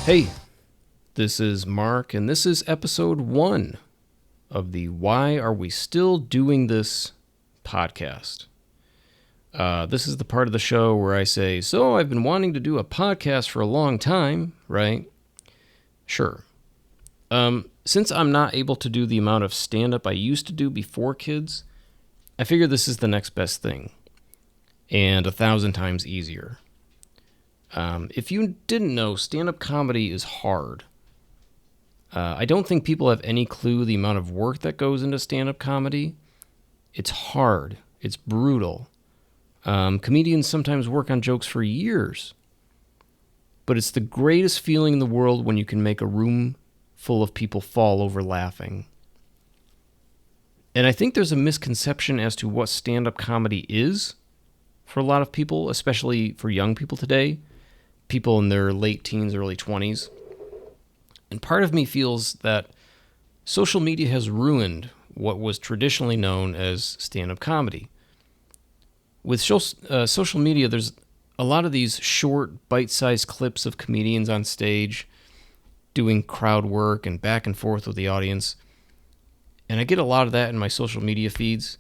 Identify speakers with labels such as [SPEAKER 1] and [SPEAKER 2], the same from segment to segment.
[SPEAKER 1] Hey, this is Mark, and this is episode 1 of the Why Are We Still Doing This podcast. This is the part of the show where I say, so I've been wanting to do a podcast for a long time, right? Sure. Since I'm not able to do the amount of stand-up I used to do before kids, I figure this is the next best thing, and 1,000 times easier. If you didn't know, stand-up comedy is hard. I don't think people have any clue the amount of work that goes into stand-up comedy. It's hard. It's brutal. Comedians sometimes work on jokes for years. But it's the greatest feeling in the world when you can make a room full of people fall over laughing. And I think there's a misconception as to what stand-up comedy is for a lot of people, especially for young people today. People in their late teens, early 20s. And part of me feels that social media has ruined what was traditionally known as stand-up comedy. With social media, there's a lot of these short, bite-sized clips of comedians on stage doing crowd work and back and forth with the audience. And I get a lot of that in my social media feeds.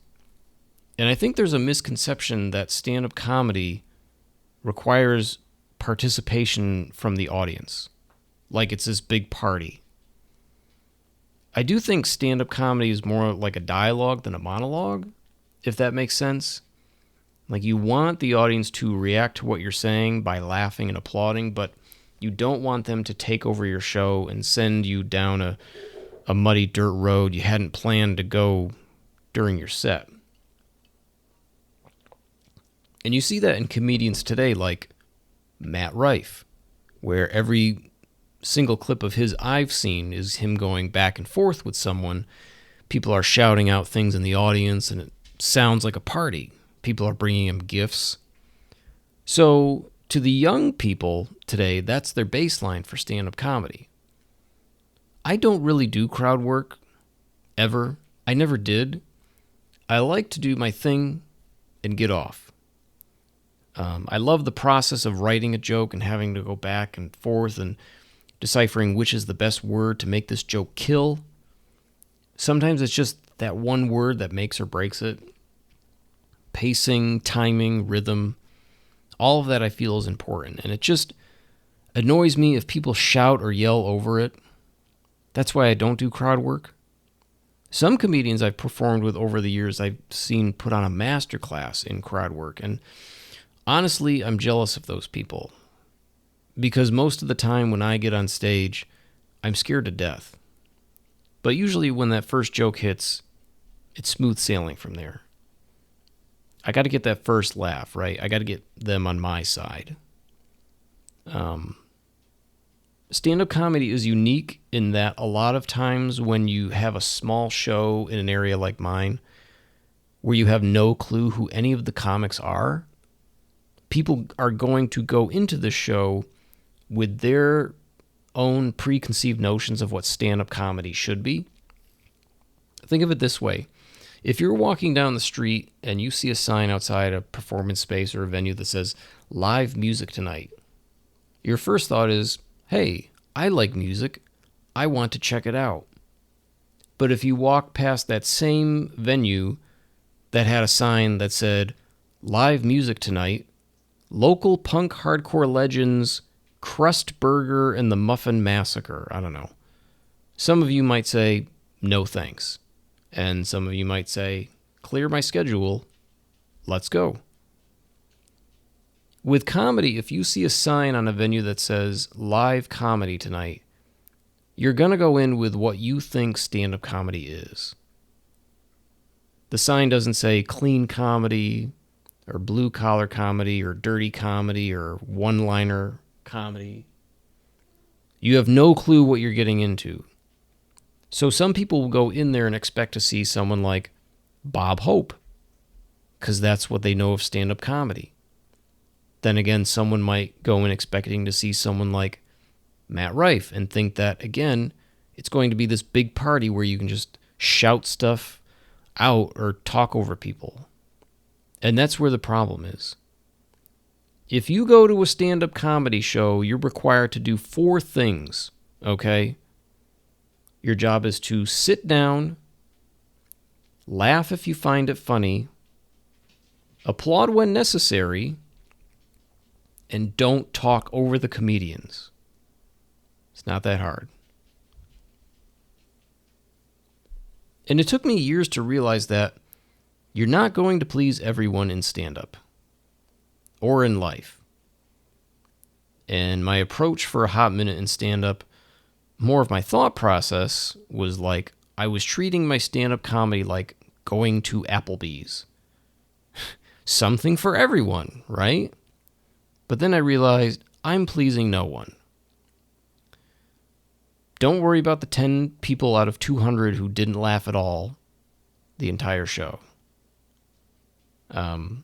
[SPEAKER 1] And I think there's a misconception that stand-up comedy requires participation from the audience, like it's this big party. I do think stand-up comedy is more like a dialogue than a monologue, if that makes sense. Like, you want the audience to react to what you're saying by laughing and applauding, but you don't want them to take over your show and send you down a muddy dirt road you hadn't planned to go during your set. And you see that in comedians today, like Matt Rife, where every single clip of his I've seen is him going back and forth with someone. People are shouting out things in the audience, and it sounds like a party. People are bringing him gifts. So to the young people today, that's their baseline for stand-up comedy. I don't really do crowd work, ever. I never did. I like to do my thing and get off. I love the process of writing a joke and having to go back and forth and deciphering which is the best word to make this joke kill. Sometimes it's just that one word that makes or breaks it. Pacing, timing, rhythm, all of that I feel is important. And it just annoys me if people shout or yell over it. That's why I don't do crowd work. Some comedians I've performed with over the years I've seen put on a masterclass in crowd work, and honestly, I'm jealous of those people, because most of the time when I get on stage, I'm scared to death. But usually when that first joke hits, it's smooth sailing from there. I got to get that first laugh, right? I got to get them on my side. Stand-up comedy is unique in that a lot of times when you have a small show in an area like mine, where you have no clue who any of the comics are, people are going to go into the show with their own preconceived notions of what stand-up comedy should be. Think of it this way. If you're walking down the street and you see a sign outside a performance space or a venue that says, live music tonight, your first thought is, hey, I like music. I want to check it out. But if you walk past that same venue that had a sign that said, live music tonight, local punk hardcore legends, Crust Burger and the Muffin Massacre. I don't know. Some of you might say, no thanks. And some of you might say, clear my schedule. Let's go. With comedy, if you see a sign on a venue that says, live comedy tonight, you're going to go in with what you think stand-up comedy is. The sign doesn't say clean comedy, or blue-collar comedy, or dirty comedy, or one-liner comedy. You have no clue what you're getting into. So some people will go in there and expect to see someone like Bob Hope, because that's what they know of stand-up comedy. Then again, someone might go in expecting to see someone like Matt Rife and think that, again, it's going to be this big party where you can just shout stuff out or talk over people. And that's where the problem is. If you go to a stand-up comedy show, you're required to do 4 things, okay? Your job is to sit down, laugh if you find it funny, applaud when necessary, and don't talk over the comedians. It's not that hard. And it took me years to realize that you're not going to please everyone in stand-up or in life. And my approach for a hot minute in stand-up, more of my thought process was like I was treating my stand-up comedy like going to Applebee's. Something for everyone, right? But then I realized I'm pleasing no one. Don't worry about the 10 people out of 200 who didn't laugh at all the entire show. I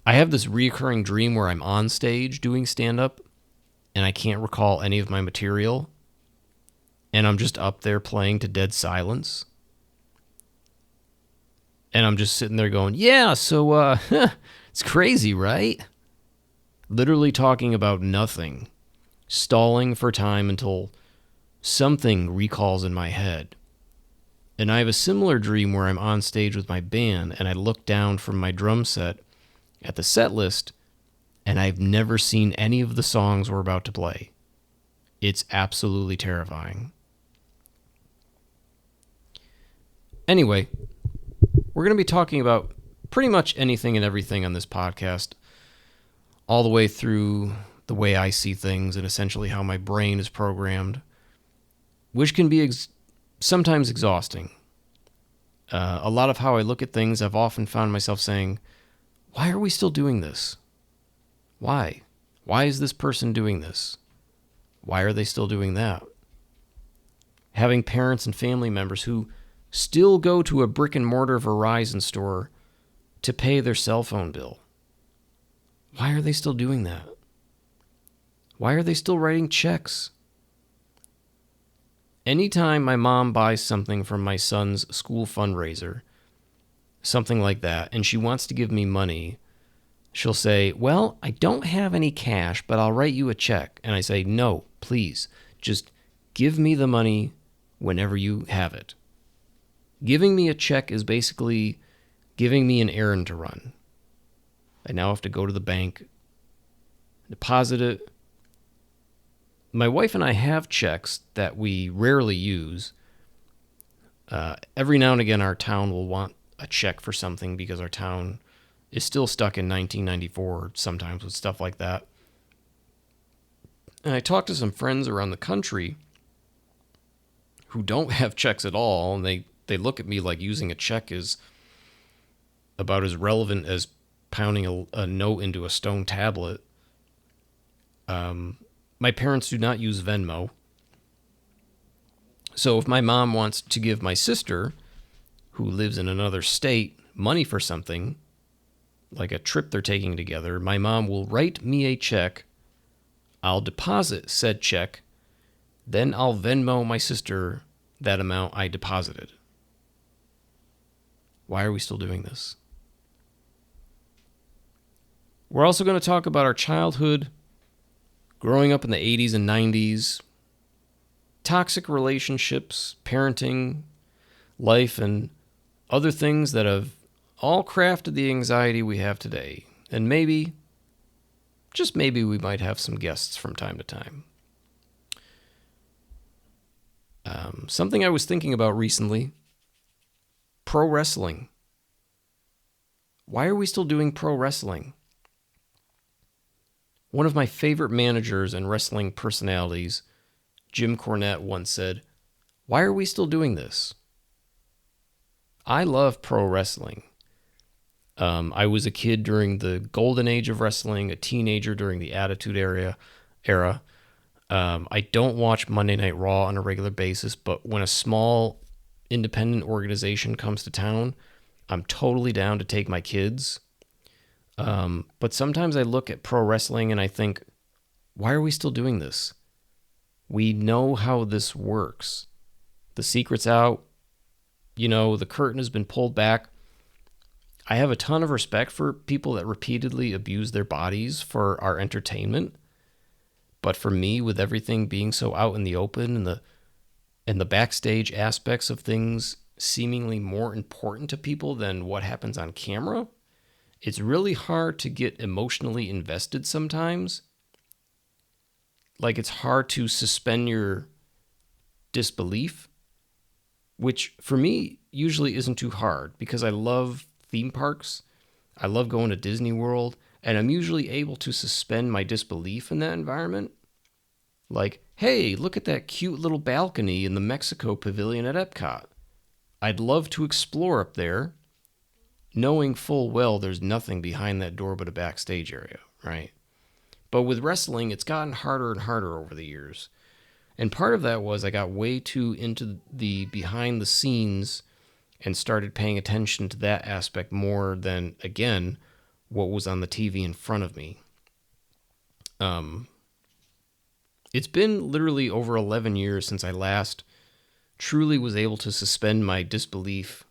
[SPEAKER 1] have this recurring dream where I'm on stage doing stand-up and I can't recall any of my material and I'm just up there playing to dead silence. And I'm just sitting there going, yeah, so it's crazy, right? Literally talking about nothing, stalling for time until something recalls in my head. And I have a similar dream where I'm on stage with my band and I look down from my drum set at the set list and I've never seen any of the songs we're about to play. It's absolutely terrifying. Anyway, we're going to be talking about pretty much anything and everything on this podcast, all the way through the way I see things and essentially how my brain is programmed, which can be sometimes exhausting. A lot of how I look at things, I've often found myself saying, why are we still doing this? Why? Why is this person doing this? Why are they still doing that? Having parents and family members who still go to a brick and mortar Verizon store to pay their cell phone bill. Why are they still doing that? Why are they still writing checks? Anytime my mom buys something from my son's school fundraiser, something like that, and she wants to give me money, she'll say, well, I don't have any cash, but I'll write you a check. And I say, no, please, just give me the money whenever you have it. Giving me a check is basically giving me an errand to run. I now have to go to the bank, deposit it. My wife and I have checks that we rarely use. Every now and again, our town will want a check for something because our town is still stuck in 1994 sometimes with stuff like that. And I talked to some friends around the country who don't have checks at all, and they look at me like using a check is about as relevant as pounding a note into a stone tablet. My parents do not use Venmo. So if my mom wants to give my sister, who lives in another state, money for something, like a trip they're taking together, my mom will write me a check. I'll deposit said check. Then I'll Venmo my sister that amount I deposited. Why are we still doing this? We're also going to talk about our childhood, growing up in the 80s and 90s, toxic relationships, parenting, life, and other things that have all crafted the anxiety we have today. And maybe, just maybe, we might have some guests from time to time. Something I was thinking about recently, pro wrestling. Why are we still doing pro wrestling? One of my favorite managers and wrestling personalities, Jim Cornette, once said, why are we still doing this? I love pro wrestling. I was a kid during the golden age of wrestling, a teenager during the Attitude Era. I don't watch Monday Night Raw on a regular basis, but when a small independent organization comes to town, I'm totally down to take my kids. But sometimes I look at pro wrestling and I think, why are we still doing this? We know how this works. The secret's out. You know, the curtain has been pulled back. I have a ton of respect for people that repeatedly abuse their bodies for our entertainment. But for me, with everything being so out in the open and the backstage aspects of things seemingly more important to people than what happens on camera, it's really hard to get emotionally invested sometimes. Like, it's hard to suspend your disbelief, which for me usually isn't too hard because I love theme parks. I love going to Disney World, and I'm usually able to suspend my disbelief in that environment. Like, hey, look at that cute little balcony in the Mexico Pavilion at Epcot. I'd love to explore up there, knowing full well there's nothing behind that door but a backstage area, right? But with wrestling, it's gotten harder and harder over the years. And part of that was I got way too into the behind the scenes and started paying attention to that aspect more than, again, what was on the TV in front of me. It's been literally over 11 years since I last truly was able to suspend my disbelief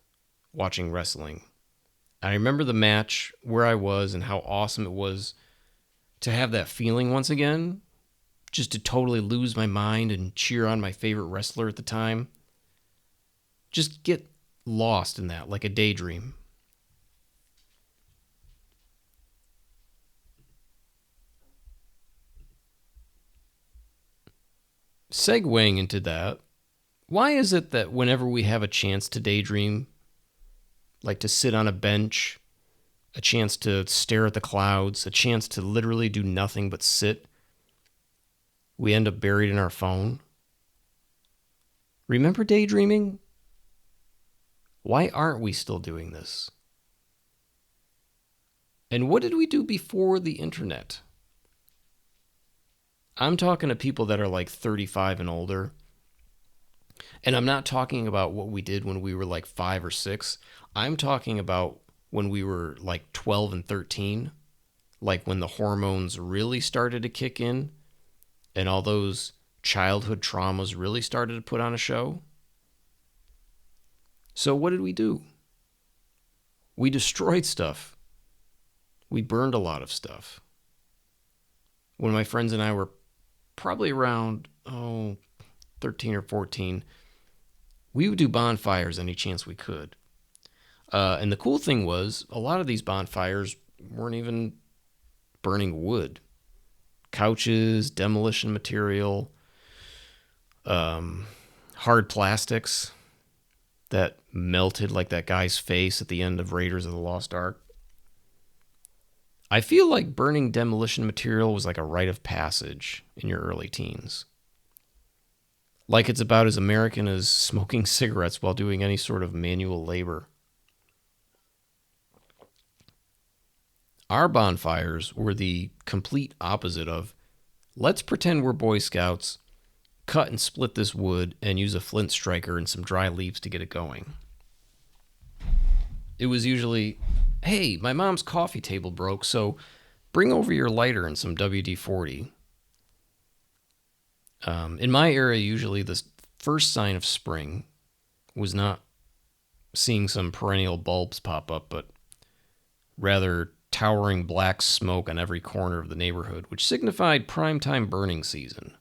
[SPEAKER 1] watching wrestling. I remember the match, where I was, and how awesome it was to have that feeling once again, just to totally lose my mind and cheer on my favorite wrestler at the time. Just get lost in that, like a daydream. Segueing into that, why is it that whenever we have a chance to daydream, like to sit on a bench, a chance to stare at the clouds, a chance to literally do nothing but sit, we end up buried in our phone? Remember daydreaming? Why aren't we still doing this? And what did we do before the internet? I'm talking to people that are like 35 and older. And I'm not talking about what we did when we were like 5 or 6. I'm talking about when we were like 12 and 13, like when the hormones really started to kick in and all those childhood traumas really started to put on a show. So what did we do? We destroyed stuff. We burned a lot of stuff. When my friends and I were probably around, 13 or 14, we would do bonfires any chance we could. And the cool thing was, a lot of these bonfires weren't even burning wood. Couches, demolition material, hard plastics that melted like that guy's face at the end of Raiders of the Lost Ark. I feel like burning demolition material was like a rite of passage in your early teens. Like it's about as American as smoking cigarettes while doing any sort of manual labor. Our bonfires were the complete opposite of, let's pretend we're Boy Scouts, cut and split this wood, and use a flint striker and some dry leaves to get it going. It was usually, hey, my mom's coffee table broke, so bring over your lighter and some WD-40. In my area, usually the first sign of spring was not seeing some perennial bulbs pop up, but rather towering black smoke on every corner of the neighborhood, which signified primetime burning season.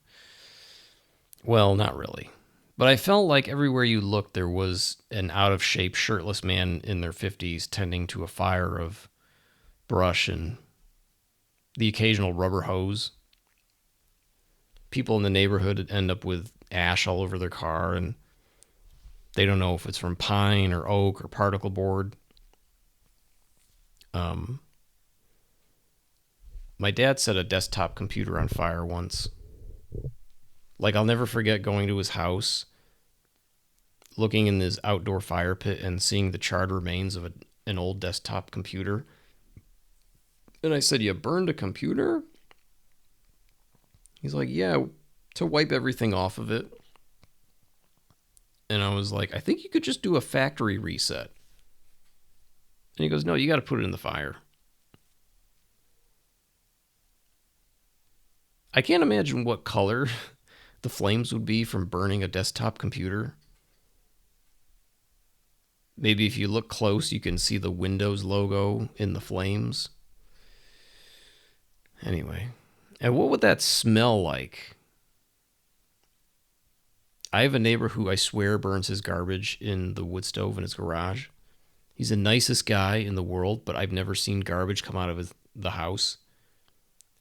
[SPEAKER 1] Well, not really. But I felt like everywhere you looked, there was an out-of-shape, shirtless man in their 50s tending to a fire of brush and the occasional rubber hose. People in the neighborhood end up with ash all over their car, and they don't know if it's from pine or oak or particle board. My dad set a desktop computer on fire once. Like, I'll never forget going to his house, looking in this outdoor fire pit and seeing the charred remains of an old desktop computer. And I said, "You burned a computer?" He's like, "Yeah, to wipe everything off of it." And I was like, "I think you could just do a factory reset." And he goes, "No, you got to put it in the fire." I can't imagine what color the flames would be from burning a desktop computer. Maybe if you look close, you can see the Windows logo in the flames. Anyway, and what would that smell like? I have a neighbor who I swear burns his garbage in the wood stove in his garage. He's the nicest guy in the world, but I've never seen garbage come out of the house.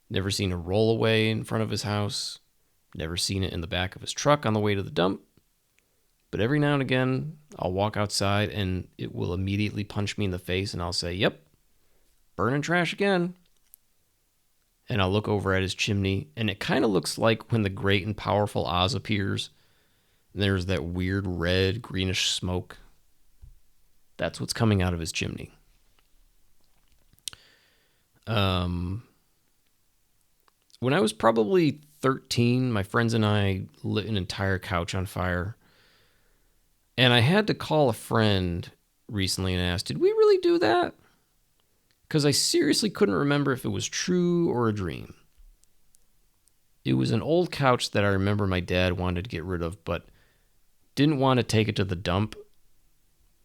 [SPEAKER 1] Never seen a rollaway in front of his house. Never seen it in the back of his truck on the way to the dump. But every now and again, I'll walk outside and it will immediately punch me in the face and I'll say, yep, burning trash again. And I'll look over at his chimney and it kind of looks like when the great and powerful Oz appears. And there's that weird red, greenish smoke. That's what's coming out of his chimney. When I was probably 13, my friends and I lit an entire couch on fire. And I had to call a friend recently and ask, did we really do that? Because I seriously couldn't remember if it was true or a dream. It was an old couch that I remember my dad wanted to get rid of, but didn't want to take it to the dump.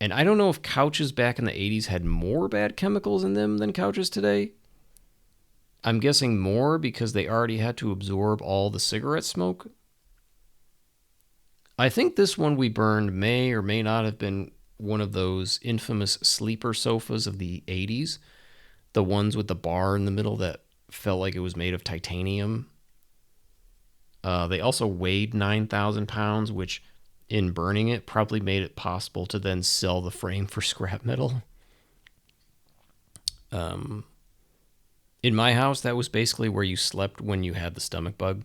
[SPEAKER 1] And I don't know if couches back in the 80s had more bad chemicals in them than couches today. I'm guessing more because they already had to absorb all the cigarette smoke. I think this one we burned may or may not have been one of those infamous sleeper sofas of the 80s. The ones with the bar in the middle that felt like it was made of titanium. They also weighed 9,000 pounds, which in burning it probably made it possible to then sell the frame for scrap metal. In my house, that was basically where you slept when you had the stomach bug.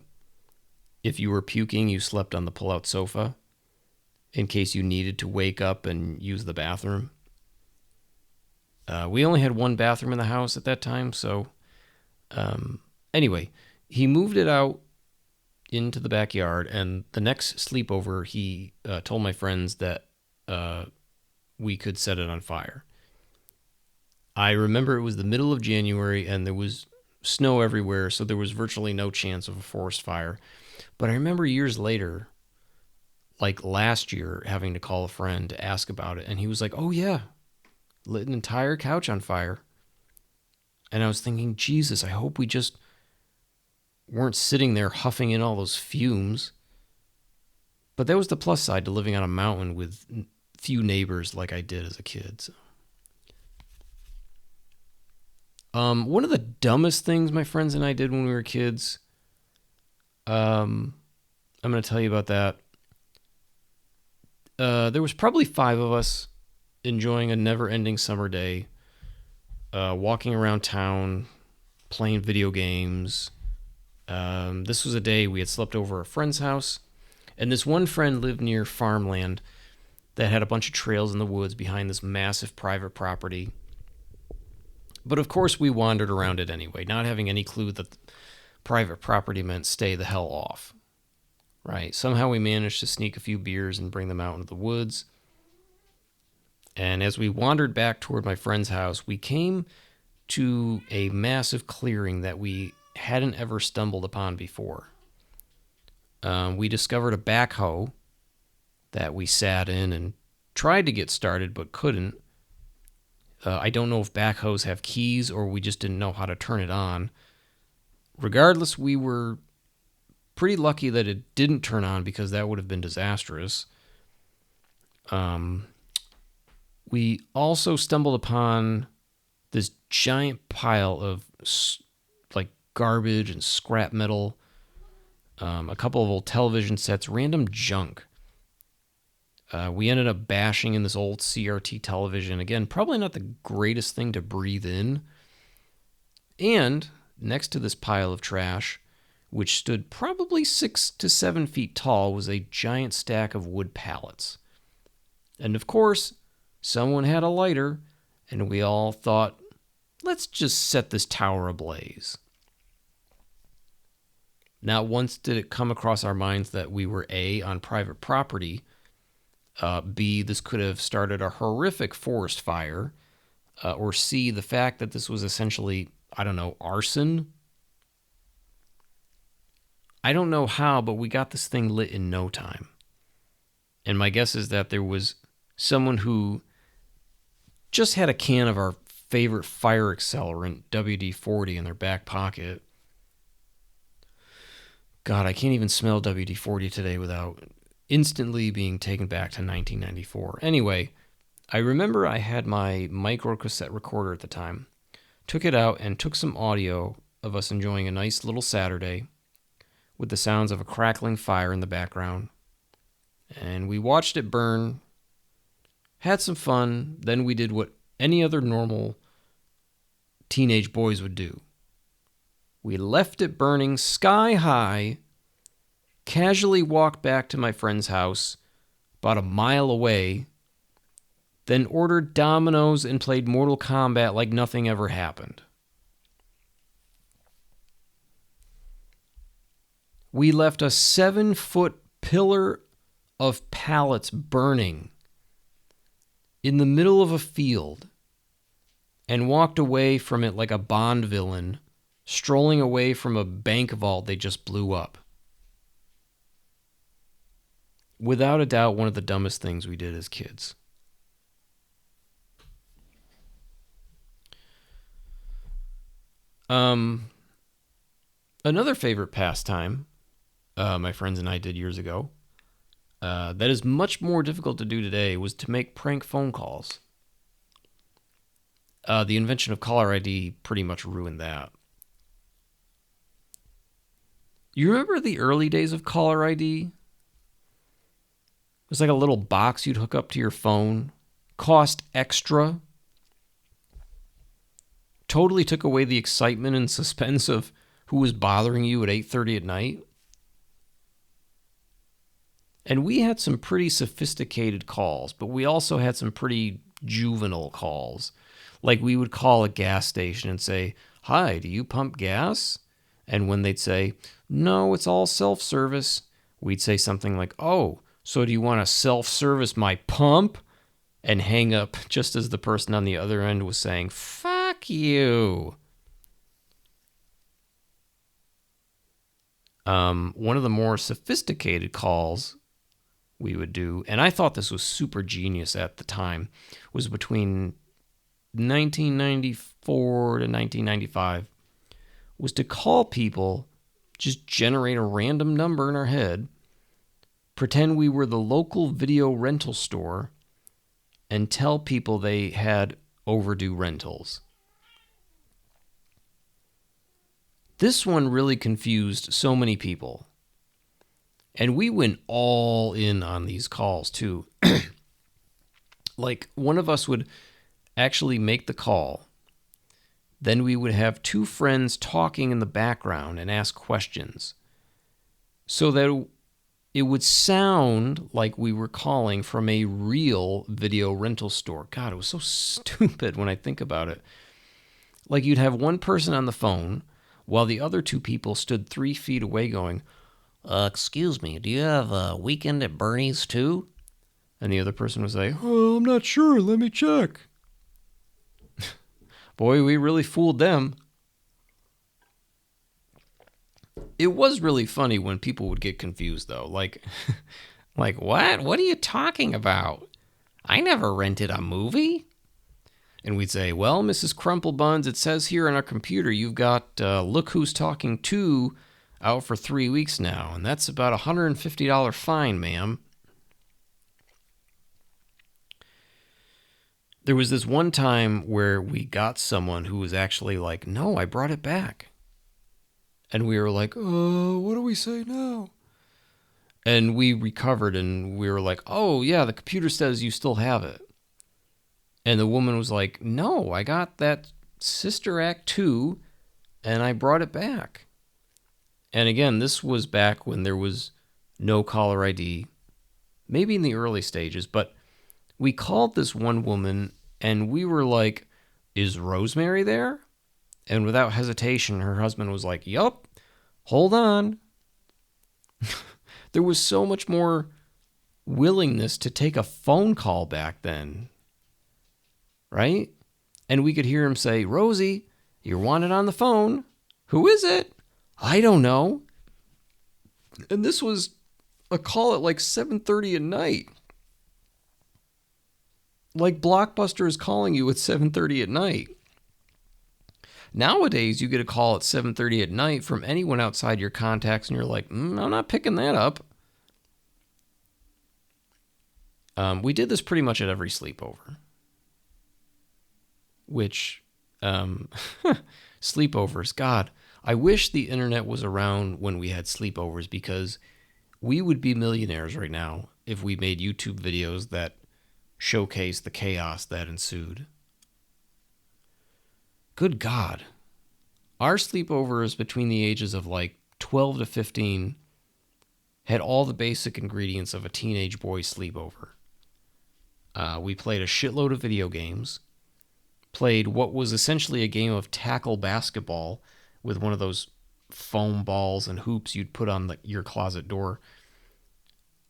[SPEAKER 1] If you were puking, you slept on the pull-out sofa in case you needed to wake up and use the bathroom. We only had one bathroom in the house at that time, so anyway, he moved it out into the backyard, and the next sleepover, he told my friends that we could set it on fire. I remember it was the middle of January, and there was snow everywhere, so there was virtually no chance of a forest fire. But I remember years later, like last year, having to call a friend to ask about it, and he was like, oh yeah, lit an entire couch on fire. And I was thinking, Jesus, I hope we just weren't sitting there huffing in all those fumes. But that was the plus side to living on a mountain with few neighbors like I did as a kid. So. One of the dumbest things my friends and I did when we were kids, I'm going to tell you about that. There was probably 5 of us enjoying a never-ending summer day, walking around town, playing video games. This was a day we had slept over a friend's house, and this one friend lived near farmland that had a bunch of trails in the woods behind this massive private property. But of course we wandered around it anyway, not having any clue that private property meant stay the hell off. Right? Somehow we managed to sneak a few beers and bring them out into the woods. And as we wandered back toward my friend's house, we came to a massive clearing that we hadn't ever stumbled upon before. We discovered a backhoe that we sat in and tried to get started but couldn't. I don't know if backhoes have keys or we just didn't know how to turn it on. Regardless, we were pretty lucky that it didn't turn on because that would have been disastrous. We also stumbled upon this giant pile of like garbage and scrap metal, a couple of old television sets, random junk. We ended up bashing in this old CRT television. Again, probably not the greatest thing to breathe in. And next to this pile of trash, which stood probably 6 to 7 feet tall, was a giant stack of wood pallets. And of course, someone had a lighter, and we all thought, let's just set this tower ablaze. Not once did it come across our minds that we were A, on private property, B, this could have started a horrific forest fire, or C, the fact that this was essentially, I don't know, arson. I don't know how, but we got this thing lit in no time. And my guess is that there was someone who just had a can of our favorite fire accelerant, WD-40, in their back pocket. God, I can't even smell WD-40 today without instantly being taken back to 1994. Anyway, I remember I had my micro cassette recorder at the time, took it out and took some audio of us enjoying a nice little Saturday with the sounds of a crackling fire in the background. And we watched it burn, had some fun, then we did what any other normal teenage boys would do. We left it burning sky high, casually walked back to my friend's house, about a mile away, then ordered Domino's and played Mortal Kombat like nothing ever happened. We left a 7-foot pillar of pallets burning in the middle of a field and walked away from it like a Bond villain, strolling away from a bank vault they just blew up. Without a doubt, one of the dumbest things we did as kids. Another favorite pastime my friends and I did years ago, that is much more difficult to do today, was to make prank phone calls. The invention of caller ID pretty much ruined that. You remember the early days of caller ID? It was like a little box you'd hook up to your phone. Cost extra. Totally took away the excitement and suspense of who was bothering you at 8:30 at night. And we had some pretty sophisticated calls, but we also had some pretty juvenile calls. Like we would call a gas station and say, "Hi, do you pump gas?" And when they'd say, "No, it's all self-service," we'd say something like, "Oh, so do you want to self-service my pump?" And hang up just as the person on the other end was saying, "Fuck you." One of the more sophisticated calls we would do, and I thought this was super genius at the time, was between 1994 to 1995, was to call people, just generate a random number in our head, pretend we were the local video rental store, and tell people they had overdue rentals. This one really confused so many people. And we went all in on these calls, too. Like, one of us would actually make the call. Then we would have two friends talking in the background and ask questions, so that it would sound like we were calling from a real video rental store. God, it was so stupid when I think about it. Like, you'd have one person on the phone while the other two people stood 3 feet away going, "Excuse me, do you have a Weekend at Bernie's too?" And the other person would say, "Oh, I'm not sure, let me check." Boy, we really fooled them. It was really funny when people would get confused, though. Like, what? What are you talking about? I never rented a movie. And we'd say, "Well, Mrs. Crumplebuns, it says here on our computer you've got Look Who's Talking 2 out for 3 weeks now, and that's about a $150 fine, ma'am." There was this one time where we got someone who was actually like, "No, I brought it back." And we were like, "Oh, what do we say now?" And we recovered and we were like, "Oh, yeah, the computer says you still have it." And the woman was like, "No, I got that Sister Act 2 and I brought it back." And again, this was back when there was no caller ID, maybe in the early stages, but we called this one woman and we were like, "Is Rosemary there?" And without hesitation, her husband was like, "Yup, hold on." There was so much more willingness to take a phone call back then, right? And we could hear him say, "Rosie, you're wanted on the phone. Who is it?" "I don't know." And this was a call at like 7:30 at night. Like Blockbuster is calling you at 7:30 at night. Nowadays, you get a call at 7:30 at night from anyone outside your contacts, and you're like, I'm not picking that up. We did this pretty much at every sleepover. Which, sleepovers, God, I wish the internet was around when we had sleepovers, because we would be millionaires right now if we made YouTube videos that showcase the chaos that ensued. Good God. Our sleepovers between the ages of like 12 to 15 had all the basic ingredients of a teenage boy's sleepover. We played a shitload of video games, played what was essentially a game of tackle basketball with one of those foam balls and hoops you'd put on your closet door,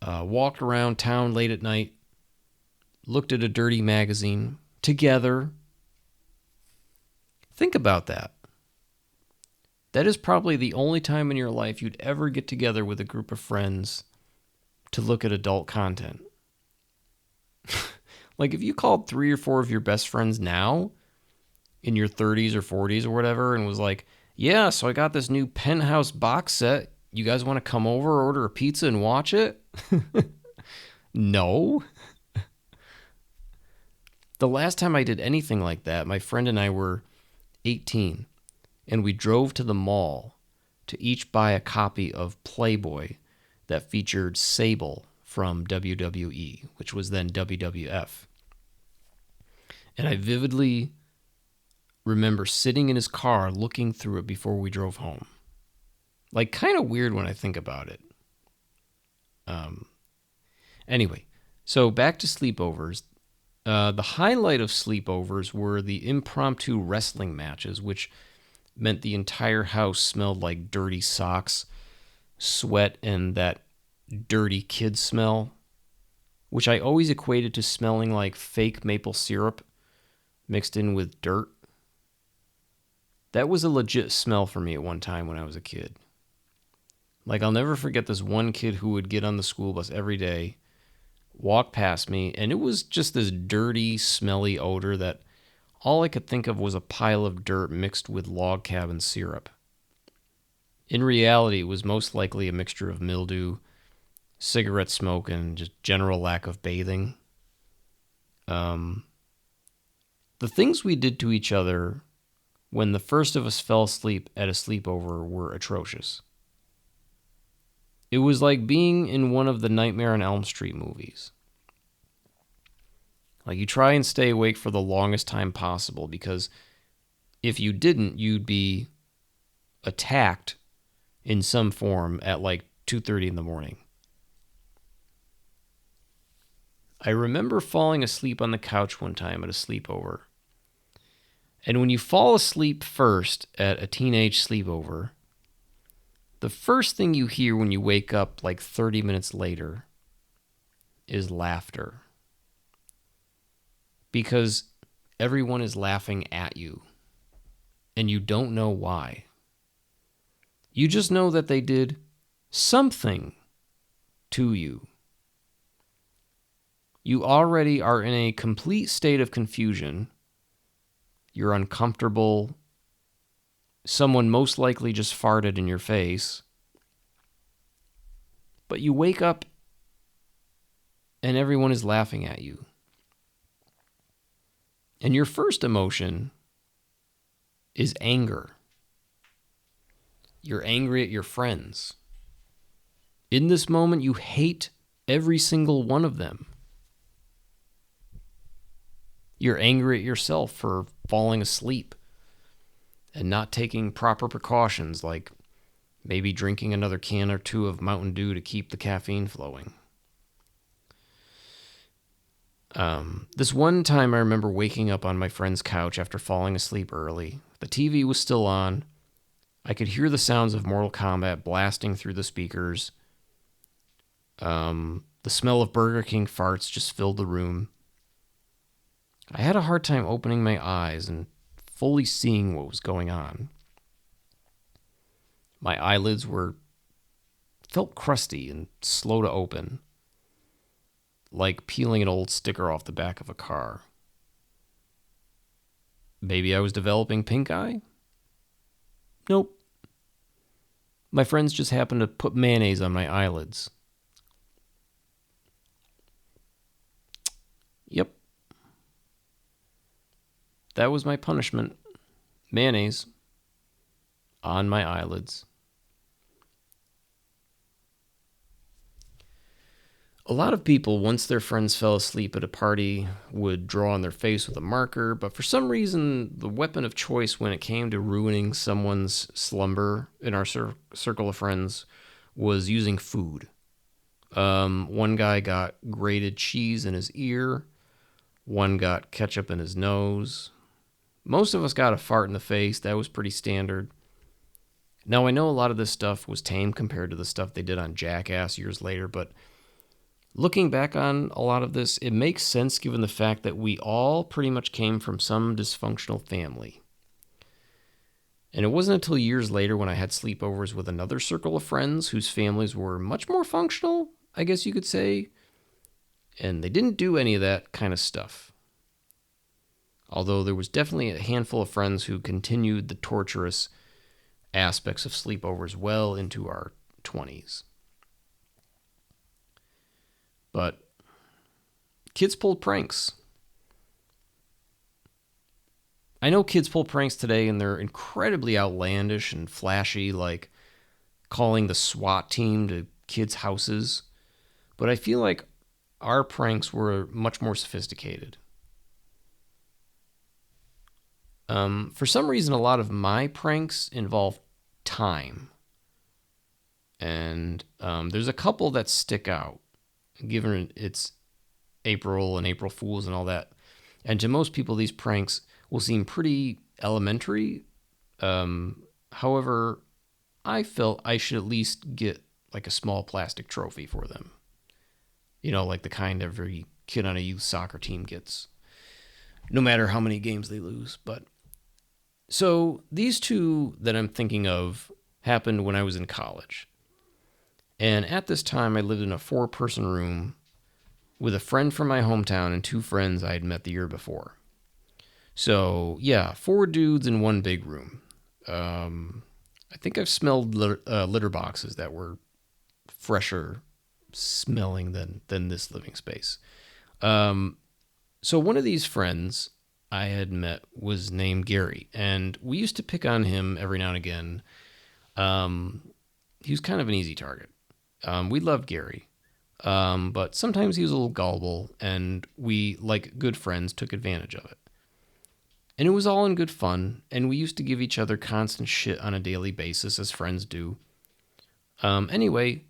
[SPEAKER 1] walked around town late at night, looked at a dirty magazine together. Think about that. That is probably the only time in your life you'd ever get together with a group of friends to look at adult content. Like, if you called 3 or 4 of your best friends now, in your 30s or 40s or whatever, and was like, yeah, so I got this new Penthouse box set. You guys want to come over, order a pizza, and watch it? No. The last time I did anything like that, my friend and I were 18, and we drove to the mall to each buy a copy of Playboy that featured Sable from WWE, which was then WWF. And I vividly remember sitting in his car looking through it before we drove home. Like, kind of weird when I think about it. Anyway, so back to sleepovers. The highlight of sleepovers were the impromptu wrestling matches, which meant the entire house smelled like dirty socks, sweat, and that dirty kid smell, which I always equated to smelling like fake maple syrup mixed in with dirt. That was a legit smell for me at one time when I was a kid. Like, I'll never forget this one kid who would get on the school bus every day, walk past me, and it was just this dirty, smelly odor that all I could think of was a pile of dirt mixed with log cabin syrup. In reality, it was most likely a mixture of mildew, cigarette smoke, and just general lack of bathing. The things we did to each other when the first of us fell asleep at a sleepover were atrocious. It was like being in one of the Nightmare on Elm Street movies. Like, you try and stay awake for the longest time possible, because if you didn't, you'd be attacked in some form at like 2:30 in the morning. I remember falling asleep on the couch one time at a sleepover. And when you fall asleep first at a teenage sleepover, the first thing you hear when you wake up like 30 minutes later is laughter. Because everyone is laughing at you, and you don't know why. You just know that they did something to you. You already are in a complete state of confusion. You're uncomfortable. Someone most likely just farted in your face. But you wake up and everyone is laughing at you. And your first emotion is anger. You're angry at your friends. In this moment, you hate every single one of them. You're angry at yourself for falling asleep and not taking proper precautions, like maybe drinking another can or two of Mountain Dew to keep the caffeine flowing. This one time I remember waking up on my friend's couch after falling asleep early. The TV was still on. I could hear the sounds of Mortal Kombat blasting through the speakers. The smell of Burger King farts just filled the room. I had a hard time opening my eyes and fully seeing what was going on. My eyelids felt crusty and slow to open. like peeling an old sticker off the back of a car. Maybe I was developing pink eye? Nope. My friends just happened to put mayonnaise on my eyelids. Yep. That was my punishment. Mayonnaise on my eyelids. A lot of people, once their friends fell asleep at a party, would draw on their face with a marker, but for some reason, the weapon of choice when it came to ruining someone's slumber in our circle of friends was using food. One guy got grated cheese in his ear. One got ketchup in his nose. Most of us got a fart in the face. That was pretty standard. Now, I know a lot of this stuff was tame compared to the stuff they did on Jackass years later, but looking back on a lot of this, it makes sense given the fact that we all pretty much came from some dysfunctional family. And it wasn't until years later when I had sleepovers with another circle of friends whose families were much more functional, I guess you could say, and they didn't do any of that kind of stuff. Although there was definitely a handful of friends who continued the torturous aspects of sleepovers well into our 20s. But kids pulled pranks. I know kids pull pranks today and they're incredibly outlandish and flashy, like calling the SWAT team to kids' houses. But I feel like our pranks were much more sophisticated. For some reason, a lot of my pranks involve time. And there's a couple that stick out, given it's April and April Fools and all that. And to most people, these pranks will seem pretty elementary. However, I felt I should at least get like a small plastic trophy for them. You know, like the kind every kid on a youth soccer team gets, no matter how many games they lose. But so these two that I'm thinking of happened when I was in college. And at this time, I lived in a 4-person room with a friend from my hometown and 2 friends I had met the year before. So, yeah, 4 dudes in one big room. I think I've smelled litter boxes that were fresher smelling than this living space. So one of these friends I had met was named Gary, and we used to pick on him every now and again. He was kind of an easy target. We loved Gary, but sometimes he was a little gullible, and we, like good friends, took advantage of it. And it was all in good fun, and we used to give each other constant shit on a daily basis, as friends do. Anyway,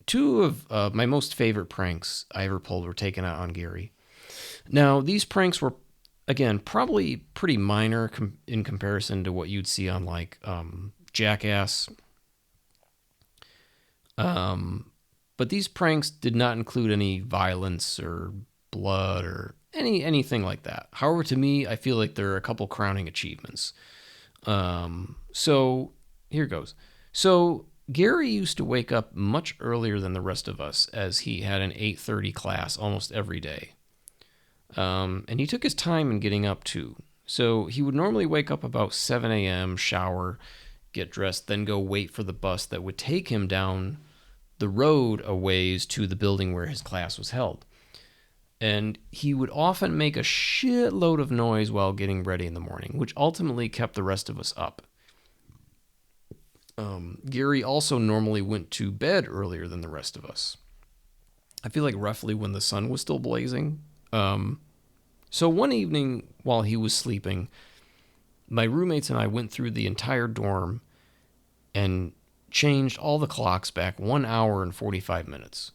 [SPEAKER 1] 2 of my most favorite pranks I ever pulled were taken out on Gary. Now, these pranks were, again, probably pretty minor in comparison to what you'd see on, like, Jackass. But these pranks did not include any violence or blood or anything like that. However, to me, I feel like there are a couple crowning achievements. So here goes. So Gary used to wake up much earlier than the rest of us, as he had an 8:30 class almost every day. And he took his time in getting up too. So he would normally wake up about 7 a.m., shower, get dressed, then go wait for the bus that would take him down the road a ways to the building where his class was held. And he would often make a shitload of noise while getting ready in the morning, which ultimately kept the rest of us up. Gary also normally went to bed earlier than the rest of us. I feel like roughly when the sun was still blazing. So one evening while he was sleeping, my roommates and I went through the entire dorm and changed all the clocks back 1 hour and 45 minutes.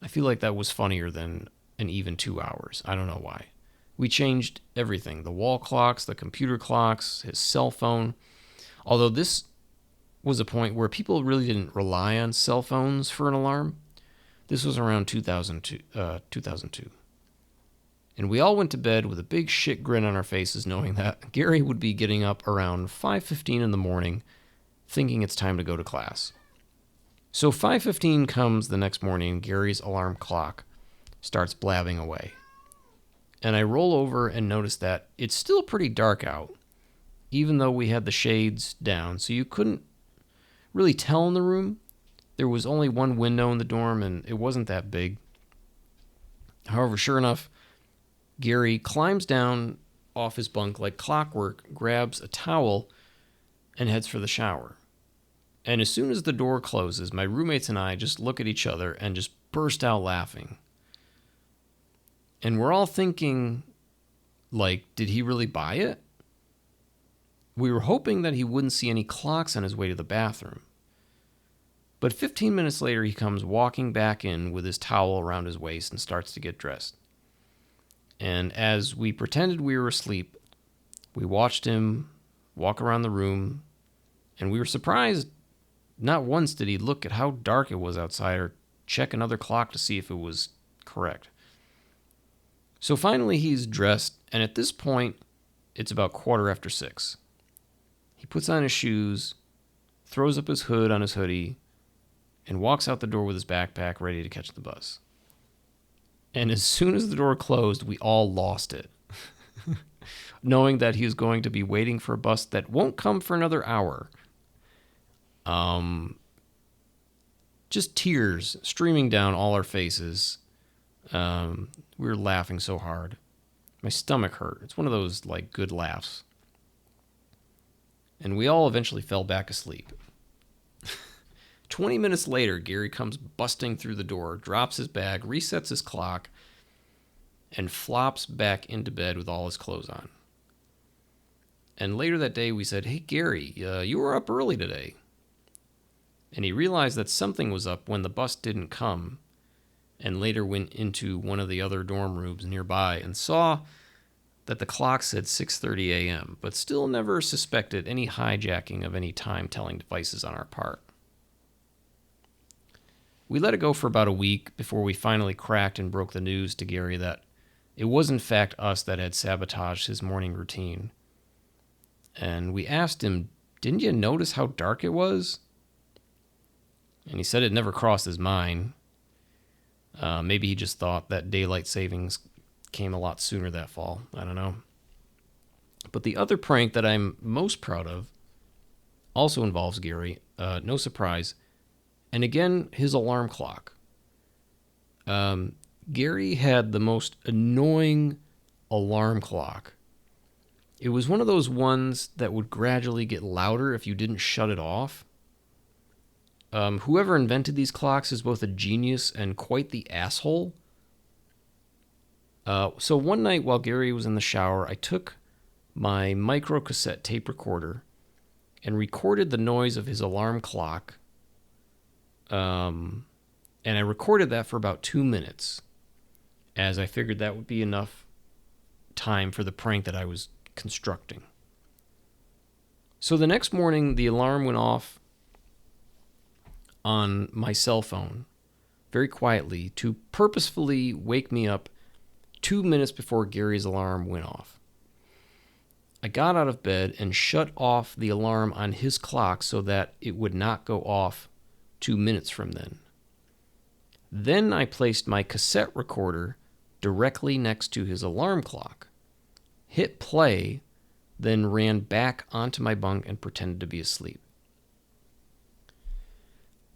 [SPEAKER 1] I feel like that was funnier than an even 2 hours. I don't know why. We changed everything. The wall clocks, the computer clocks, his cell phone. Although this was a point where people really didn't rely on cell phones for an alarm. This was around 2002. And we all went to bed with a big shit grin on our faces, knowing that Gary would be getting up around 5:15 in the morning, thinking it's time to go to class. So 5:15 comes the next morning, and Gary's alarm clock starts blabbing away. And I roll over and notice that it's still pretty dark out, even though we had the shades down, so you couldn't really tell in the room. There was only one window in the dorm, and it wasn't that big. However, sure enough, Gary climbs down off his bunk like clockwork, grabs a towel, and heads for the shower. And as soon as the door closes, my roommates and I just look at each other and just burst out laughing. And we're all thinking, like, did he really buy it? We were hoping that he wouldn't see any clocks on his way to the bathroom. But 15 minutes later, he comes walking back in with his towel around his waist and starts to get dressed. And as we pretended we were asleep, we watched him walk around the room, and we were surprised. Not once did he look at how dark it was outside or check another clock to see if it was correct. So finally he's dressed, and at this point, it's about 6:15. He puts on his shoes, throws up his hood on his hoodie, and walks out the door with his backpack ready to catch the bus. And as soon as the door closed, we all lost it, knowing that he was going to be waiting for a bus that won't come for another hour. Just tears streaming down all our faces. We were laughing so hard. My stomach hurt. It's one of those, like, good laughs. And we all eventually fell back asleep. 20 minutes later, Gary comes busting through the door, drops his bag, resets his clock, and flops back into bed with all his clothes on. And later that day, we said, "Hey, Gary, you were up early today." And he realized that something was up when the bus didn't come, and later went into one of the other dorm rooms nearby and saw that the clock said 6:30 a.m., but still never suspected any hijacking of any time-telling devices on our part. We let it go for about a week before we finally cracked and broke the news to Gary that it was in fact us that had sabotaged his morning routine. And we asked him, "Didn't you notice how dark it was?" And he said it never crossed his mind. Maybe he just thought that daylight savings came a lot sooner that fall. I don't know. But the other prank that I'm most proud of also involves Gary. No surprise. And again, his alarm clock. Gary had the most annoying alarm clock. It was one of those ones that would gradually get louder if you didn't shut it off. Whoever invented these clocks is both a genius and quite the asshole. So one night while Gary was in the shower, I took my micro cassette tape recorder and recorded the noise of his alarm clock. And I recorded that for about 2 minutes, as I figured that would be enough time for the prank that I was constructing. So the next morning, the alarm went off on my cell phone very quietly to purposefully wake me up 2 minutes before Gary's alarm went off. I got out of bed and shut off the alarm on his clock so that it would not go off 2 minutes from then. Then I placed my cassette recorder directly next to his alarm clock, hit play, then ran back onto my bunk and pretended to be asleep.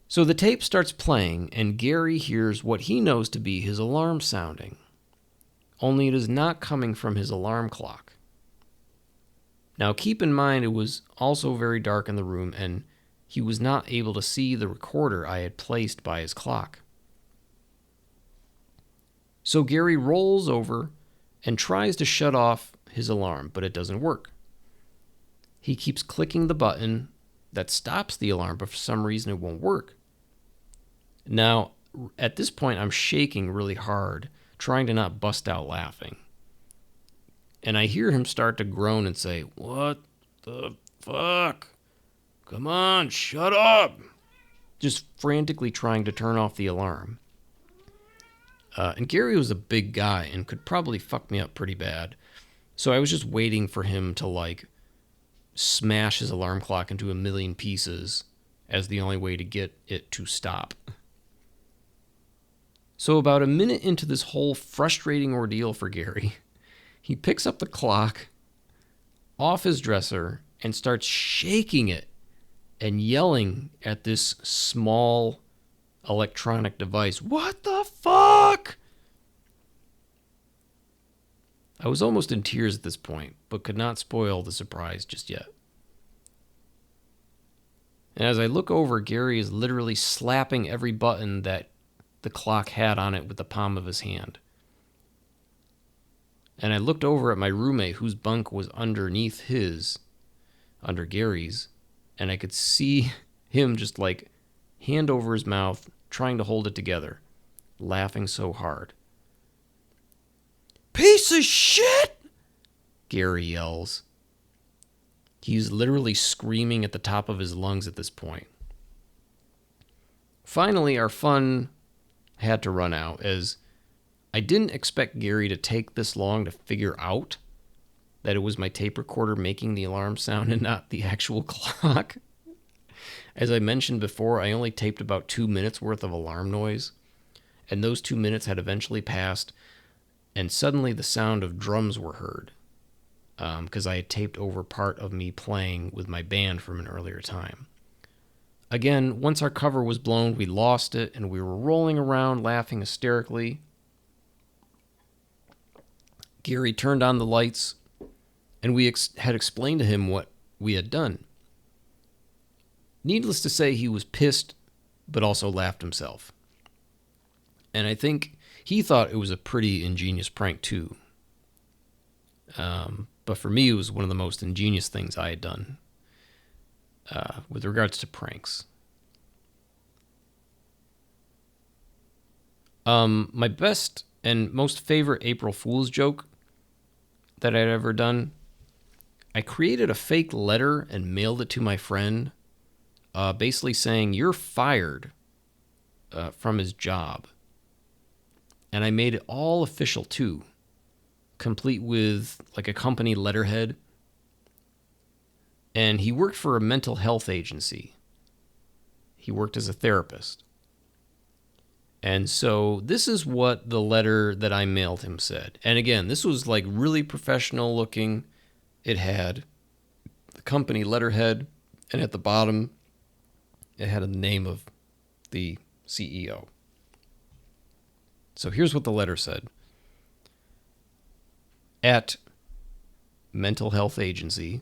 [SPEAKER 1] So the tape starts playing, and Gary hears what he knows to be his alarm sounding, only it is not coming from his alarm clock. Now keep in mind it was also very dark in the room, and he was not able to see the recorder I had placed by his clock. So Gary rolls over and tries to shut off his alarm, but it doesn't work. He keeps clicking the button that stops the alarm, but for some reason it won't work. Now, at this point, I'm shaking really hard, trying to not bust out laughing. And I hear him start to groan and say, "What the fuck? Come on, shut up!" Just frantically trying to turn off the alarm. And Gary was a big guy and could probably fuck me up pretty bad. So I was just waiting for him to, like, smash his alarm clock into a million pieces as the only way to get it to stop. So about a minute into this whole frustrating ordeal for Gary, he picks up the clock off his dresser and starts shaking it and yelling at this small electronic device. What the fuck? I was almost in tears at this point, but could not spoil the surprise just yet. And as I look over, Gary is literally slapping every button that the clock had on it with the palm of his hand. And I looked over at my roommate, whose bunk was underneath under Gary's, and I could see him just like hand over his mouth, trying to hold it together, laughing so hard. Piece of shit! Gary yells. He's literally screaming at the top of his lungs at this point. Finally, our fun had to run out, as I didn't expect Gary to take this long to figure out that it was my tape recorder making the alarm sound and not the actual clock. As I mentioned before, I only taped about 2 minutes worth of alarm noise, and those 2 minutes had eventually passed, and suddenly the sound of drums were heard, because I had taped over part of me playing with my band from an earlier time. Again, once our cover was blown, we lost it, and we were rolling around laughing hysterically. Gary turned on the lights, and we had explained to him what we had done. Needless to say, he was pissed, but also laughed himself. And I think he thought it was a pretty ingenious prank, too. But for me, it was one of the most ingenious things I had done with regards to pranks. My best and most favorite April Fool's joke that I'd ever done, I created a fake letter and mailed it to my friend, basically saying, "You're fired," from his job. And I made it all official, too, complete with like a company letterhead. And he worked for a mental health agency. He worked as a therapist. And so this is what the letter that I mailed him said. And again, this was like really professional looking. It had the company letterhead, and at the bottom, it had a name of the CEO. So here's what the letter said. At Mental Health Agency,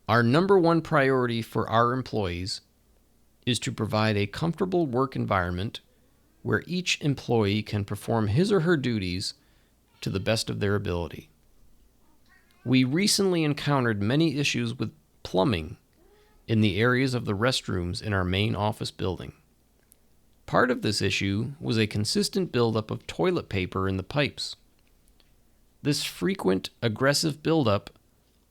[SPEAKER 1] our number one priority for our employees is to provide a comfortable work environment where each employee can perform his or her duties to the best of their ability. We recently encountered many issues with plumbing in the areas of the restrooms in our main office building. Part of this issue was a consistent buildup of toilet paper in the pipes. This frequent, aggressive buildup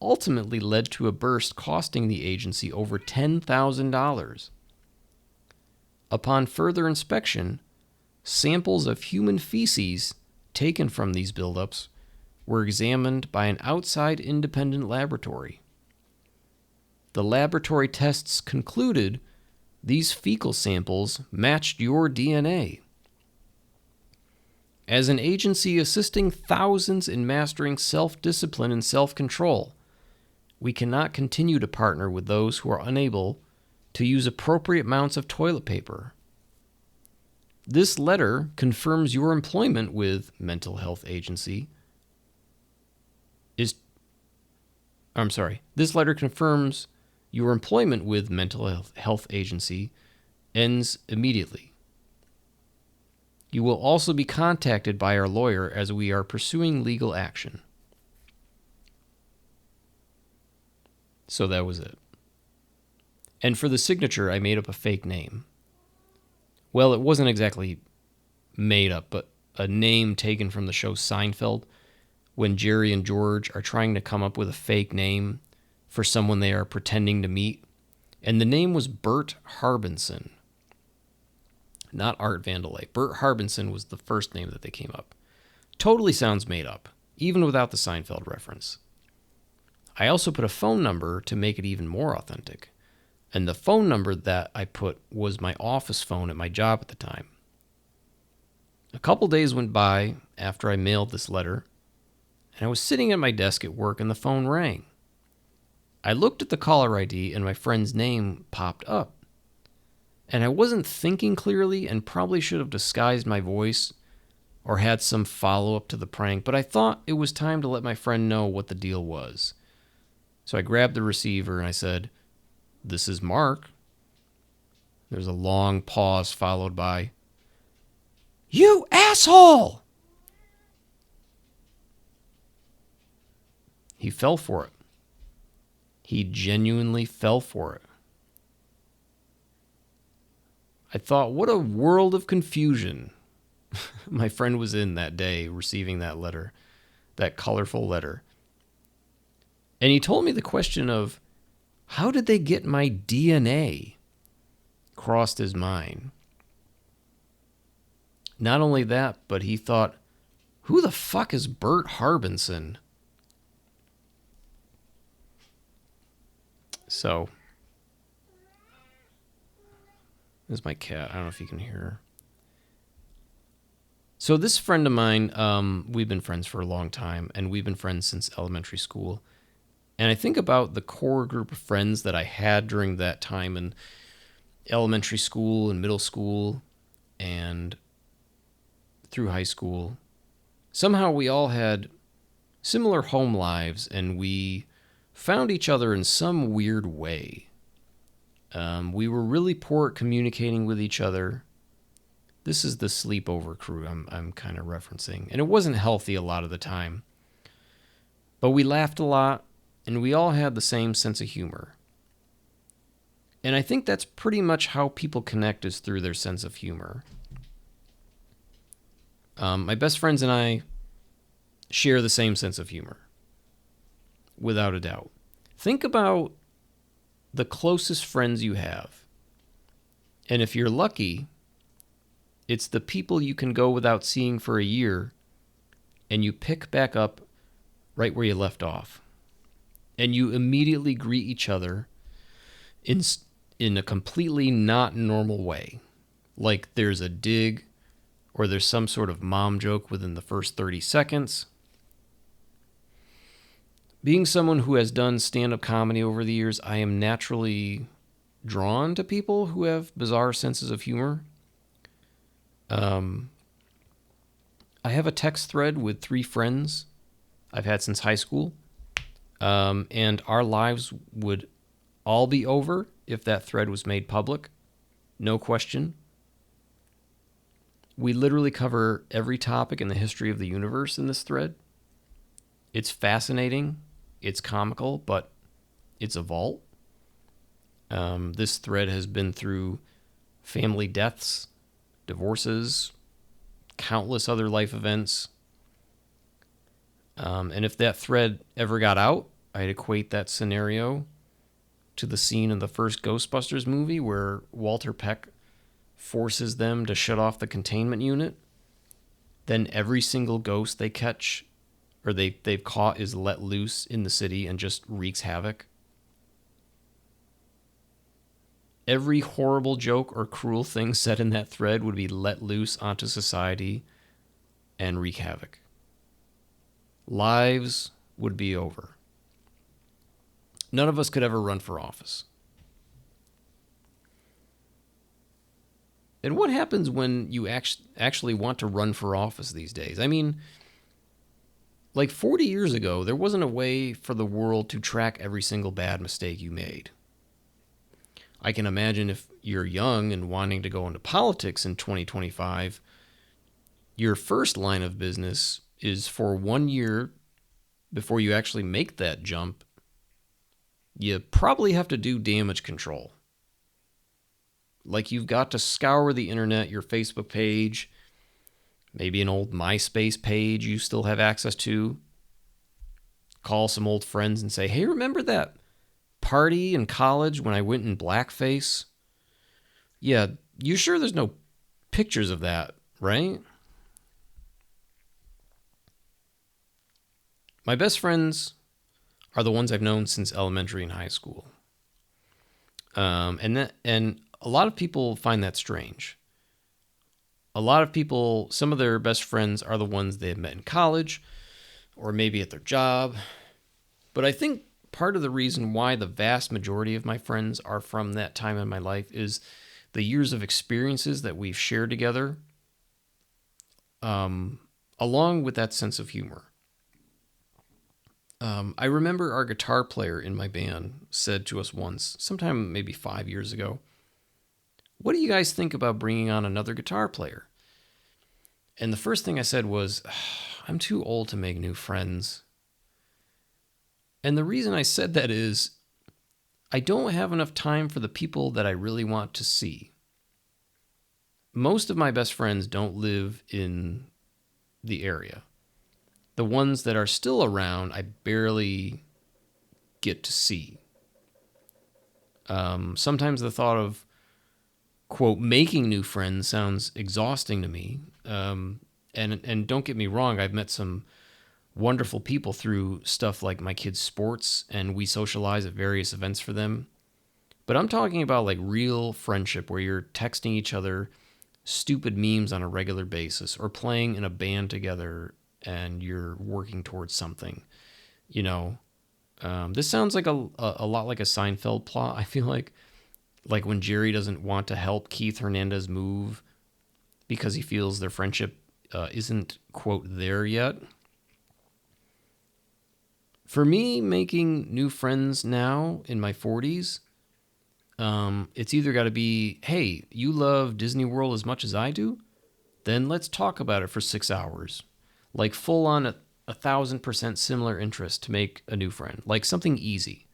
[SPEAKER 1] ultimately led to a burst costing the agency over $10,000. Upon further inspection, samples of human feces taken from these buildups were examined by an outside independent laboratory. The laboratory tests concluded these fecal samples matched your DNA. As an agency assisting thousands in mastering self-discipline and self-control, we cannot continue to partner with those who are unable to use appropriate amounts of toilet paper. This letter confirms your employment with Mental Health Agency This letter confirms your employment with Mental Health Agency ends immediately. You will also be contacted by our lawyer as we are pursuing legal action. So that was it. And for the signature, I made up a fake name. Well, it wasn't exactly made up, but a name taken from the show Seinfeld, when Jerry and George are trying to come up with a fake name for someone they are pretending to meet. And the name was Bert Harbinson. Not Art Vandelay. Bert Harbinson was the first name that they came up. Totally sounds made up, even without the Seinfeld reference. I also put a phone number to make it even more authentic. And the phone number that I put was my office phone at my job at the time. A couple days went by after I mailed this letter, and I was sitting at my desk at work and the phone rang. I looked at the caller ID and my friend's name popped up. And I wasn't thinking clearly and probably should have disguised my voice or had some follow-up to the prank, but I thought it was time to let my friend know what the deal was. So I grabbed the receiver and I said, "This is Mark." There's a long pause followed by, "You asshole!" He fell for it. He genuinely fell for it. I thought, what a world of confusion my friend was in that day receiving that letter, that colorful letter. And he told me the question of, how did they get my DNA? Crossed his mind. Not only that, but he thought, who the fuck is Bert Harbinson? So, this is my cat. I don't know if you can hear her. So this friend of mine, we've been friends for a long time, and we've been friends since elementary school. And I think about the core group of friends that I had during that time in elementary school and middle school and through high school. Somehow we all had similar home lives, and we found each other in some weird way. We were really poor at communicating with each other. This is the sleepover crew I'm kind of referencing. And it wasn't healthy a lot of the time. But we laughed a lot, and we all had the same sense of humor. And I think that's pretty much how people connect, is through their sense of humor. My best friends and I share the same sense of humor, without a doubt. Think about the closest friends you have. And if you're lucky, it's the people you can go without seeing for a year, and you pick back up right where you left off. And you immediately greet each other in a completely not normal way. Like there's a dig, or there's some sort of mom joke within the first 30 seconds. Being someone who has done stand-up comedy over the years, I am naturally drawn to people who have bizarre senses of humor. I have a text thread with 3 friends I've had since high school, and our lives would all be over if that thread was made public. No question. We literally cover every topic in the history of the universe in this thread. It's fascinating. It's comical, but it's a vault. This thread has been through family deaths, divorces, countless other life events. And if that thread ever got out, I'd equate that scenario to the scene in the first Ghostbusters movie where Walter Peck forces them to shut off the containment unit. Then every single ghost they catch, or they've caught, is let loose in the city and just wreaks havoc. Every horrible joke or cruel thing said in that thread would be let loose onto society and wreak havoc. Lives would be over. None of us could ever run for office. And what happens when you actually want to run for office these days? I mean, like 40 years ago, there wasn't a way for the world to track every single bad mistake you made. I can imagine if you're young and wanting to go into politics in 2025, your first line of business is for 1 year before you actually make that jump, you probably have to do damage control. Like you've got to scour the internet, your Facebook page, maybe an old MySpace page you still have access to. Call some old friends and say, hey, remember that party in college when I went in blackface? Yeah, you sure there's no pictures of that, right? My best friends are the ones I've known since elementary and high school. And a lot of people find that strange. A lot of people, some of their best friends are the ones they have met in college or maybe at their job. But I think part of the reason why the vast majority of my friends are from that time in my life is the years of experiences that we've shared together, along with that sense of humor. I remember our guitar player in my band said to us once, sometime maybe 5 years ago, "What do you guys think about bringing on another guitar player?" And the first thing I said was, "I'm too old to make new friends." And the reason I said that is I don't have enough time for the people that I really want to see. Most of my best friends don't live in the area. The ones that are still around, I barely get to see. Sometimes the thought of, quote, making new friends sounds exhausting to me. And don't get me wrong, I've met some wonderful people through stuff like my kids' sports, and we socialize at various events for them. But I'm talking about like real friendship where you're texting each other stupid memes on a regular basis or playing in a band together and you're working towards something. You know, this sounds like a lot like a Seinfeld plot. I feel like when Jerry doesn't want to help Keith Hernandez move because he feels their friendship isn't, quote, there yet. For me, making new friends now in my 40s, it's either got to be, hey, you love Disney World as much as I do? Then let's talk about it for 6 hours. Like full on 1,000% similar interest to make a new friend. Like something easy.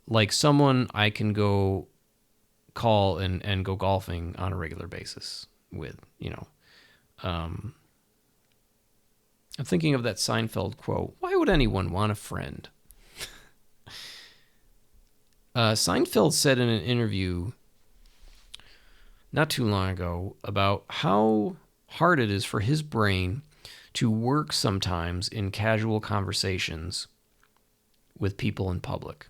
[SPEAKER 1] Like someone I can go call and go golfing on a regular basis with, you know. I'm thinking of that Seinfeld quote, "Why would anyone want a friend?" Seinfeld said in an interview not too long ago about how hard it is for his brain to work sometimes in casual conversations with people in public.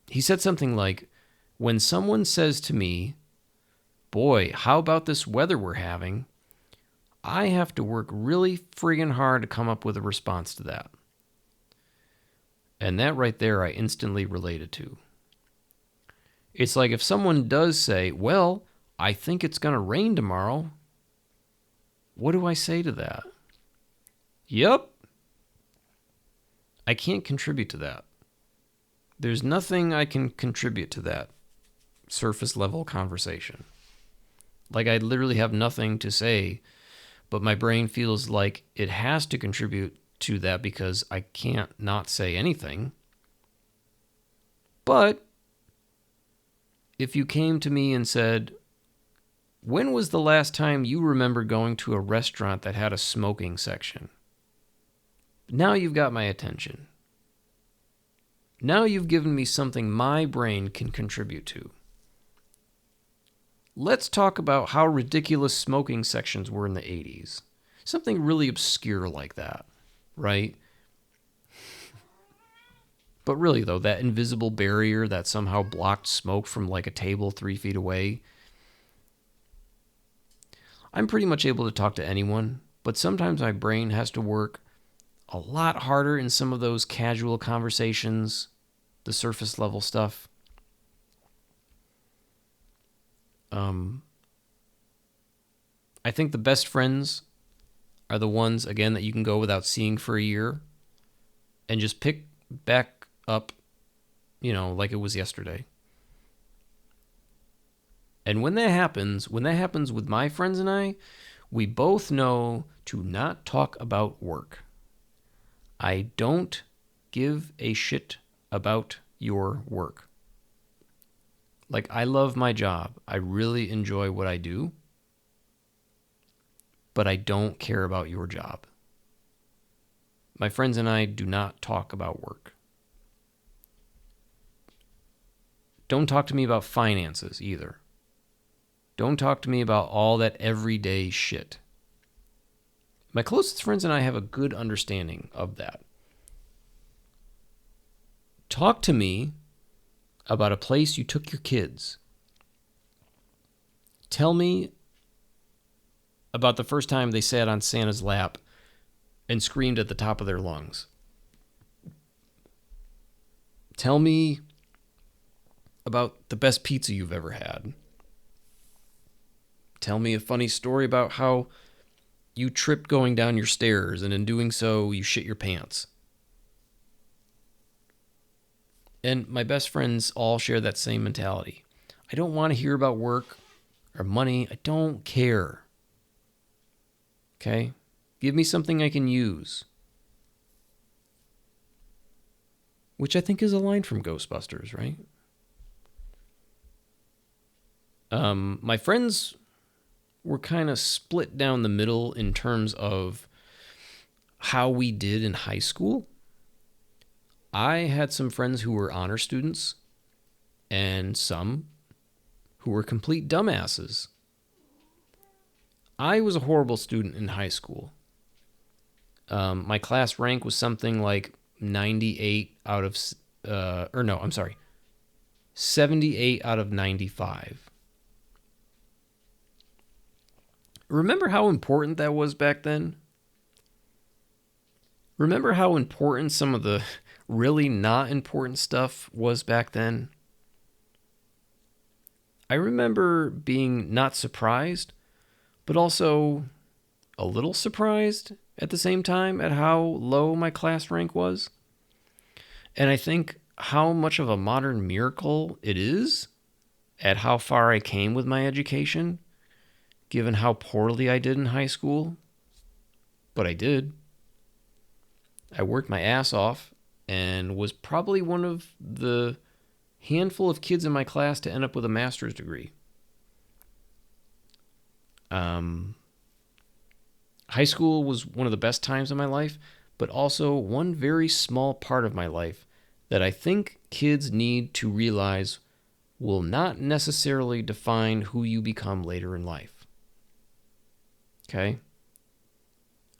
[SPEAKER 1] He said something like, when someone says to me, "Boy, how about this weather we're having?" I have to work really friggin' hard to come up with a response to that. And that right there I instantly related to. It's like if someone does say, "Well, I think it's going to rain tomorrow." What do I say to that? Yep. I can't contribute to that. There's nothing I can contribute to that surface level conversation. Like I literally have nothing to say, but my brain feels like it has to contribute to that because I can't not say anything. But if you came to me and said, "When was the last time you remember going to a restaurant that had a smoking section?" Now you've got my attention. Now you've given me something my brain can contribute to. Let's talk about how ridiculous smoking sections were in the 80s. Something really obscure like that, right? But really, though, that invisible barrier that somehow blocked smoke from like a table 3 feet away. I'm pretty much able to talk to anyone, but sometimes my brain has to work a lot harder in some of those casual conversations, the surface level stuff. I think the best friends are the ones, again, that you can go without seeing for a year and just pick back up, you know, like it was yesterday. And when that happens with my friends and I, we both know to not talk about work. I don't give a shit about your work. Like, I love my job. I really enjoy what I do. But I don't care about your job. My friends and I do not talk about work. Don't talk to me about finances either. Don't talk to me about all that everyday shit. My closest friends and I have a good understanding of that. Talk to me about a place you took your kids. Tell me about the first time they sat on Santa's lap and screamed at the top of their lungs. Tell me about the best pizza you've ever had. Tell me a funny story about how you tripped going down your stairs and in doing so you shit your pants. And my best friends all share that same mentality. I don't want to hear about work or money. I don't care. Okay? Give me something I can use. Which I think is a line from Ghostbusters, right? My friends were kind of split down the middle in terms of how we did in high school. I had some friends who were honor students and some who were complete dumbasses. I was a horrible student in high school. My class rank was something like 78 out of, 78 out of 95. Remember how important that was back then? Remember how important some of the really not important stuff was back then? I remember being not surprised, but also a little surprised at the same time at how low my class rank was. And I think how much of a modern miracle it is at how far I came with my education, given how poorly I did in high school. But I did. I worked my ass off and was probably one of the handful of kids in my class to end up with a master's degree. High school was one of the best times of my life, but also one very small part of my life that I think kids need to realize will not necessarily define who you become later in life. Okay?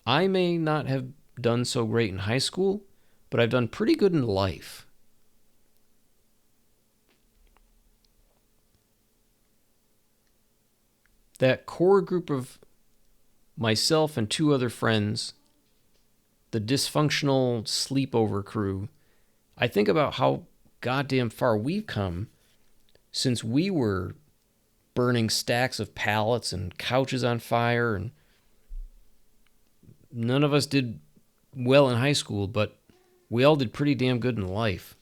[SPEAKER 1] I may not have done so great in high school, but I've done pretty good in life. That core group of myself and two other friends, the dysfunctional sleepover crew, I think about how goddamn far we've come since we were burning stacks of pallets and couches on fire, and none of us did well in high school, but we all did pretty damn good in life.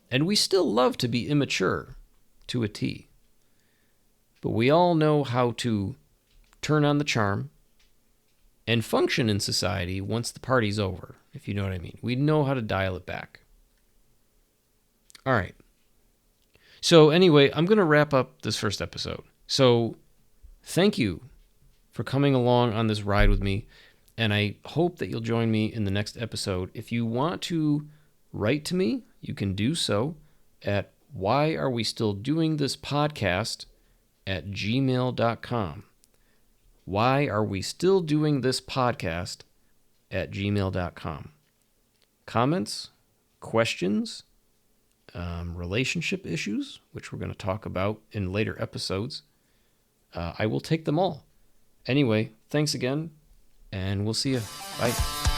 [SPEAKER 1] And we still love to be immature to a T. But we all know how to turn on the charm and function in society once the party's over, if you know what I mean. We know how to dial it back. All right. So anyway, I'm going to wrap up this first episode. So thank you for coming along on this ride with me, and I hope that you'll join me in the next episode. If you want to write to me, you can do so at whyarewestilldoingthispodcast@gmail.com. Why are we still doing this podcast at gmail.com? Comments, questions, relationship issues, which we're going to talk about in later episodes. I will take them all. Anyway, thanks again, and we'll see you. Bye.